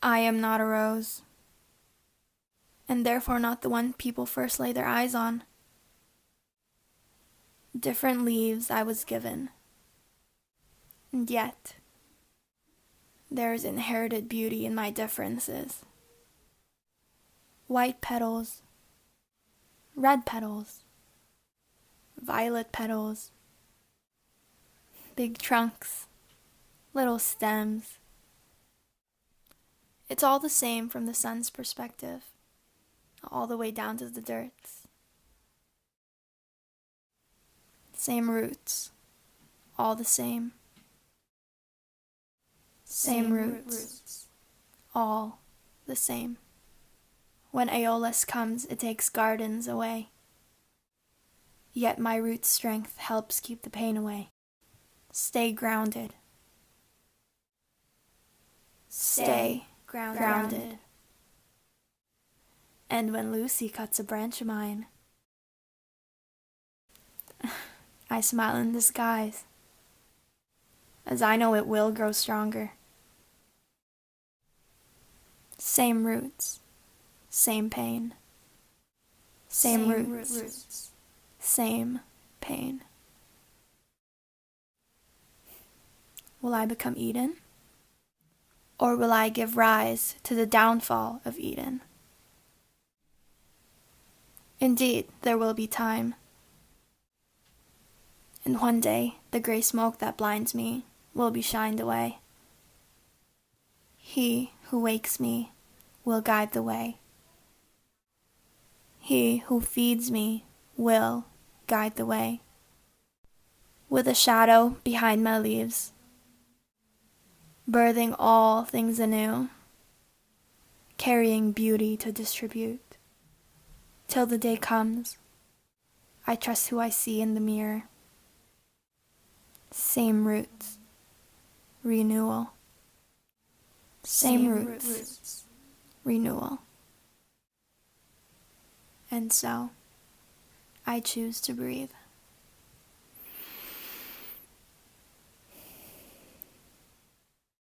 I am not a rose, and therefore not the one people first lay their eyes on. Different leaves I was given, and yet there is inherited beauty in my differences. White petals, red petals, violet petals, big trunks, little stems. It's all the same from the sun's perspective, all the way down to the dirt's. Same roots, all the same. Same roots, all the same. When Aeolus comes, it takes gardens away. Yet my root strength helps keep the pain away. Stay grounded. Stay grounded. And when Lucy cuts a branch of mine, I smile in disguise, as I know it will grow stronger. Same roots, same pain. Same roots, same pain. Will I become Eden? Or will I give rise to the downfall of Eden? Indeed, there will be time. And one day, the gray smoke that blinds me will be shined away. He who wakes me will guide the way. He who feeds me will guide the way. With a shadow behind my leaves, birthing all things anew, carrying beauty to distribute. Till the day comes, I trust who I see in the mirror. Same roots, renewal. Same roots, renewal. And so, I choose to breathe.